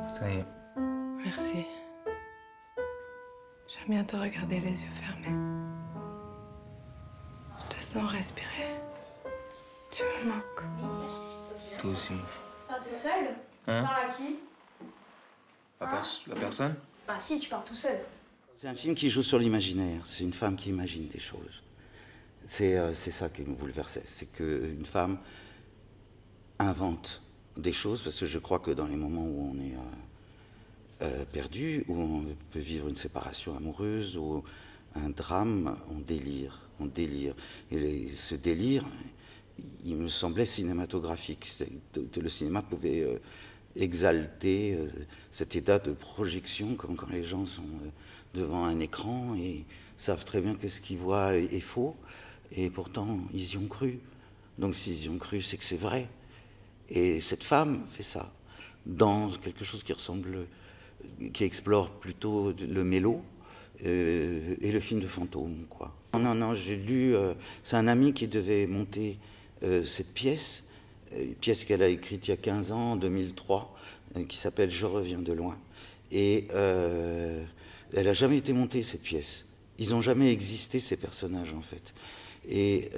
Ça y est. Merci. J'aime bien te regarder les yeux fermés. Je te sens respirer. Tu me manques. Toi aussi. Pas tout seul? Hein? Tu parles à qui? La personne? Bah si, tu parles tout seul. C'est un film qui joue sur l'imaginaire. C'est une femme qui imagine des choses. C'est ça qui me bouleversait. C'est qu'une femme invente des choses, parce que je crois que dans les moments où on est perdu, où on peut vivre une séparation amoureuse ou un drame, on délire, on délire. Et ce délire, il me semblait cinématographique. Le cinéma pouvait exalter cet état de projection, comme quand les gens sont devant un écran et savent très bien que ce qu'ils voient est faux, et pourtant ils y ont cru. Donc s'ils y ont cru, c'est que c'est vrai. Et cette femme fait ça, dans quelque chose qui ressemble, qui explore plutôt le mélo et le film de fantôme, quoi. Non, j'ai lu, c'est un ami qui devait monter cette pièce, une pièce qu'elle a écrite il y a 15 ans, en 2003, qui s'appelle « Je reviens de loin ». Et elle n'a jamais été montée, cette pièce. Ils n'ont jamais existé, ces personnages, en fait. Et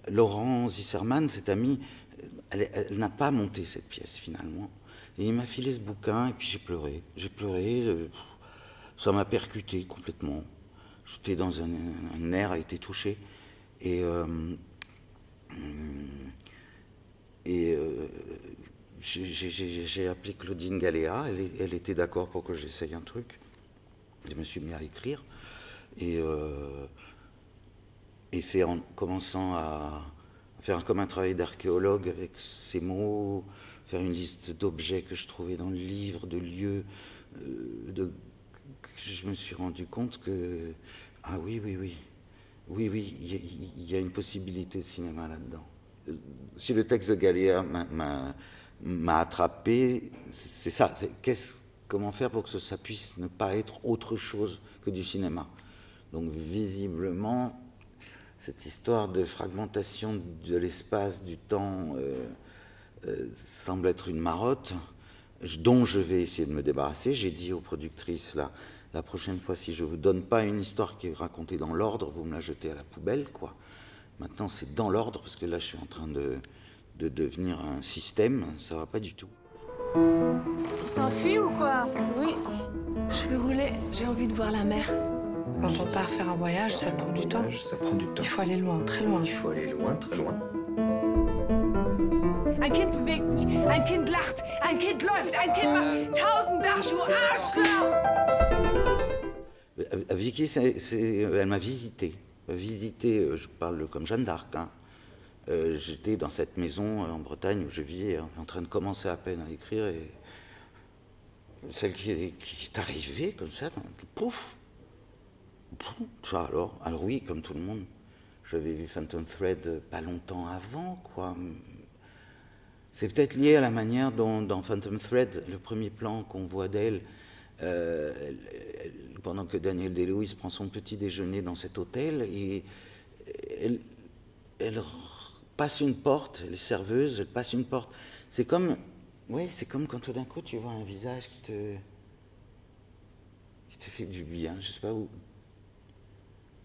Laurent Zisserman, cet ami, elle n'a pas monté cette pièce, finalement. Et il m'a filé ce bouquin, et puis j'ai pleuré. J'ai pleuré, ça m'a percuté complètement. J'étais dans un nerf a été touché. Et j'ai appelé Claudine Galéa, elle était d'accord pour que j'essaye un truc. Je me suis mis à écrire. Et c'est en commençant à faire comme un travail d'archéologue avec ces mots, faire une liste d'objets que je trouvais dans le livre, de lieux, que je me suis rendu compte que, ah oui, il y a une possibilité de cinéma là-dedans. Si le texte de Galéa m'a attrapé, c'est ça, comment faire pour que ça puisse ne pas être autre chose que du cinéma. Donc visiblement, cette histoire de fragmentation de l'espace, du temps, semble être une marotte dont je vais essayer de me débarrasser. J'ai dit aux productrices, la prochaine fois, si je ne vous donne pas une histoire qui est racontée dans l'ordre, vous me la jetez à la poubelle, quoi. Maintenant, c'est dans l'ordre, parce que là, je suis en train de devenir un système. Ça ne va pas du tout. Tu t'enfuis ou quoi? Oui. Je vais rouler. J'ai envie de voir la mer. Quand on part faire un voyage, ça prend du temps. Ça prend du temps. Il faut aller loin, très loin. Il faut aller loin, très loin. Un kind bewegt sich, ein kind lacht, ein kind läuft, ein kind macht 1000 Sachen, du Arschloch! Vicky, elle m'a visité. Je parle comme Jeanne d'Arc. Hein. J'étais dans cette maison en Bretagne où je vivais, en train de commencer à peine à écrire, et celle qui est arrivée comme ça, pouf, ça alors oui, comme tout le monde. J'avais vu Phantom Thread pas longtemps avant, quoi. C'est peut-être lié à la manière dont, dans Phantom Thread, le premier plan qu'on voit d'elle, pendant que Daniel Day-Lewis prend son petit déjeuner dans cet hôtel, et elle passe une porte, elle est serveuse, elle passe une porte. C'est comme, oui, c'est comme quand tout d'un coup tu vois un visage qui te fait du bien, je sais pas où.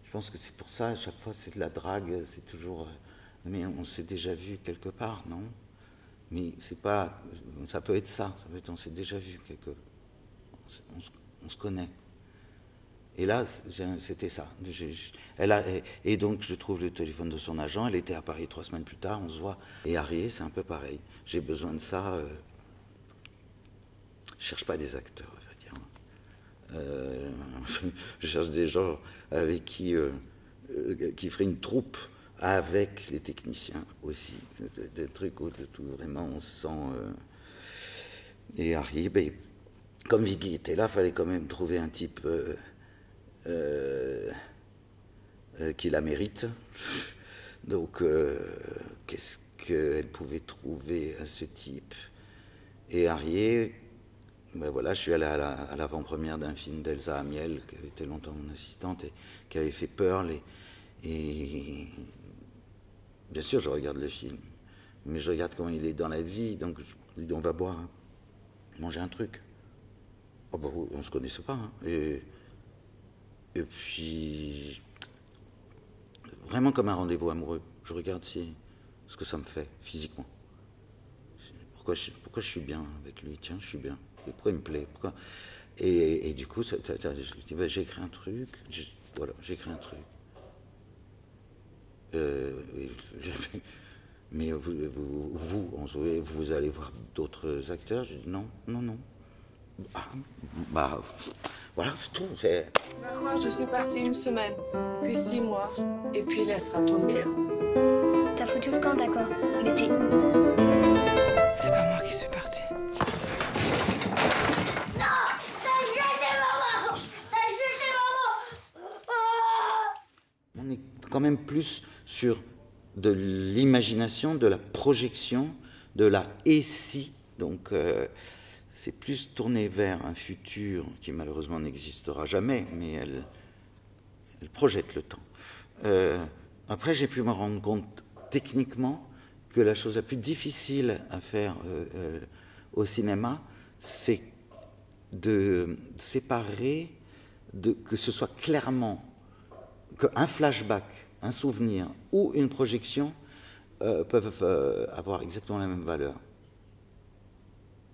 Je pense que c'est pour ça, à chaque fois c'est de la drague, c'est toujours, mais on s'est déjà vu quelque part, non? Mais c'est pas, ça peut être ça peut être on s'est déjà vu on se connaît. Et là, c'était ça. Et donc, je trouve le téléphone de son agent, elle était à Paris 3 semaines plus tard, on se voit. Et Harriet, c'est un peu pareil. J'ai besoin de ça. Je cherche pas des acteurs, à vrai dire. Je cherche des gens avec qui feraient une troupe avec les techniciens aussi. Des trucs où tout vraiment on se sent... Et Harriet, ben, comme Vicky était là, il fallait quand même trouver un type qui la mérite. Donc, qu'est-ce qu'elle pouvait trouver à ce type? Et Harriet, ben voilà, je suis allé à l'avant-première d'un film d'Elsa Amiel, qui avait été longtemps mon assistante, et qui avait fait Pearl. Et bien sûr, je regarde le film, mais je regarde comment il est dans la vie, donc je dis, on va boire. manger un truc. Oh bah, on se connaissait pas. Hein. Et puis, vraiment comme un rendez-vous amoureux. Je regarde ce que ça me fait physiquement. Pourquoi je suis bien avec lui? Tiens, je suis bien. Et pourquoi il me plaît? Pourquoi? Et du coup, je dis, bah, j'ai écrit un truc. Voilà, j'ai écrit un truc. Mais vous allez voir d'autres acteurs? Je dis non. Ah, bah, voilà, c'est tout. Va croire, je suis partie 1 semaine, puis 6 mois, et puis il laissera tomber. T'as foutu le camp, d'accord. Mais t'es où? C'est pas moi qui suis partie. Non! T'as jeté maman! T'as jeté maman! On est quand même plus sur de l'imagination, de la projection, de la et si. Donc, c'est plus tourné vers un futur qui malheureusement n'existera jamais, mais elle projette le temps. Après, j'ai pu me rendre compte techniquement que la chose la plus difficile à faire au cinéma, c'est de séparer, que ce soit clairement qu'un flashback, un souvenir ou une projection peuvent avoir exactement la même valeur.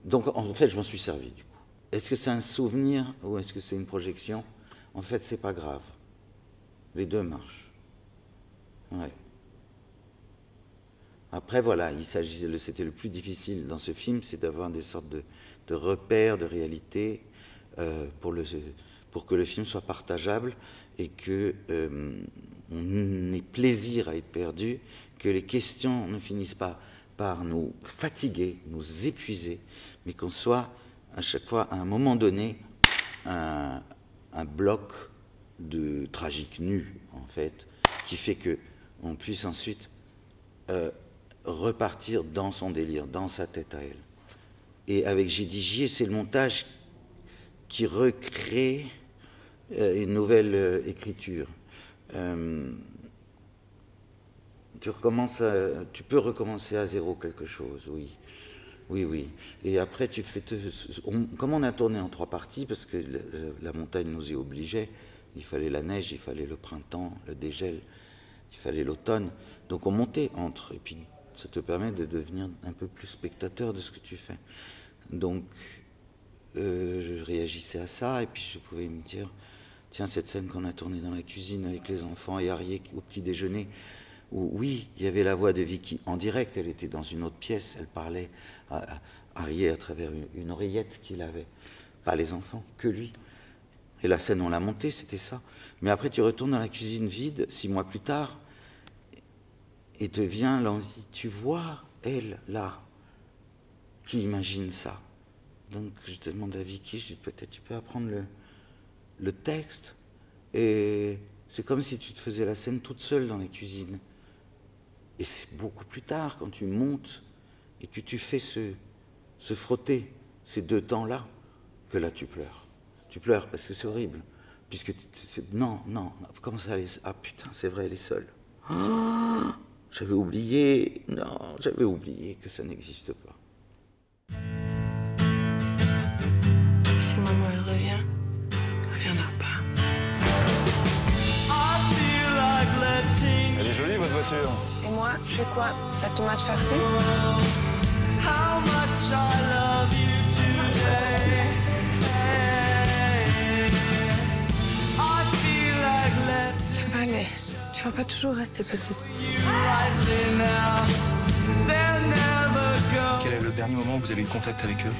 Donc, en fait, je m'en suis servi, du coup. Est-ce que c'est un souvenir ou est-ce que c'est une projection? En fait, c'est pas grave. Les deux marchent. Ouais. Après, voilà, c'était le plus difficile dans ce film, c'est d'avoir des sortes de repères, de réalité, pour que le film soit partageable et que on ait plaisir à être perdu, que les questions ne finissent pas par nous fatiguer, nous épuiser, mais qu'on soit à chaque fois, à un moment donné, un bloc de tragique nu, en fait, qui fait qu'on puisse ensuite repartir dans son délire, dans sa tête à elle. Et avec J'ai dit J, c'est le montage qui recrée une nouvelle écriture. Tu peux recommencer à zéro quelque chose, oui. Oui. Et après, comme on a tourné en 3 parties, parce que la montagne nous y obligeait, il fallait la neige, il fallait le printemps, le dégel, il fallait l'automne. Donc on montait entre, et puis ça te permet de devenir un peu plus spectateur de ce que tu fais. Donc je réagissais à ça, et puis je pouvais me dire, tiens, cette scène qu'on a tournée dans la cuisine avec les enfants et Harriet au petit déjeuner, où oui, il y avait la voix de Vicky en direct, elle était dans une autre pièce, elle parlait à Harriet à travers une oreillette qu'il avait. Pas les enfants, que lui. Et la scène, on l'a montée, c'était ça. Mais après, tu retournes dans la cuisine vide, 6 mois plus tard, et te vient l'envie, tu vois, elle, là, qui imagine ça. Donc, je demande à Vicky, je dis, peut-être tu peux apprendre le texte. Et c'est comme si tu te faisais la scène toute seule dans la cuisine. Et c'est beaucoup plus tard, quand tu montes et que tu fais se frotter ces 2 temps-là, que là tu pleures. Tu pleures parce que c'est horrible. Puisque non, comment ça, ah putain, c'est vrai, elle est seule. Oh, j'avais oublié que ça n'existe pas. Si maman, elle revient, elle reviendra pas. Elle est jolie, votre voiture. Et moi, je fais quoi? La tomate farcie? Ça va aller. Tu vas pas toujours rester petite. Quel est le dernier moment où vous avez eu contact avec eux?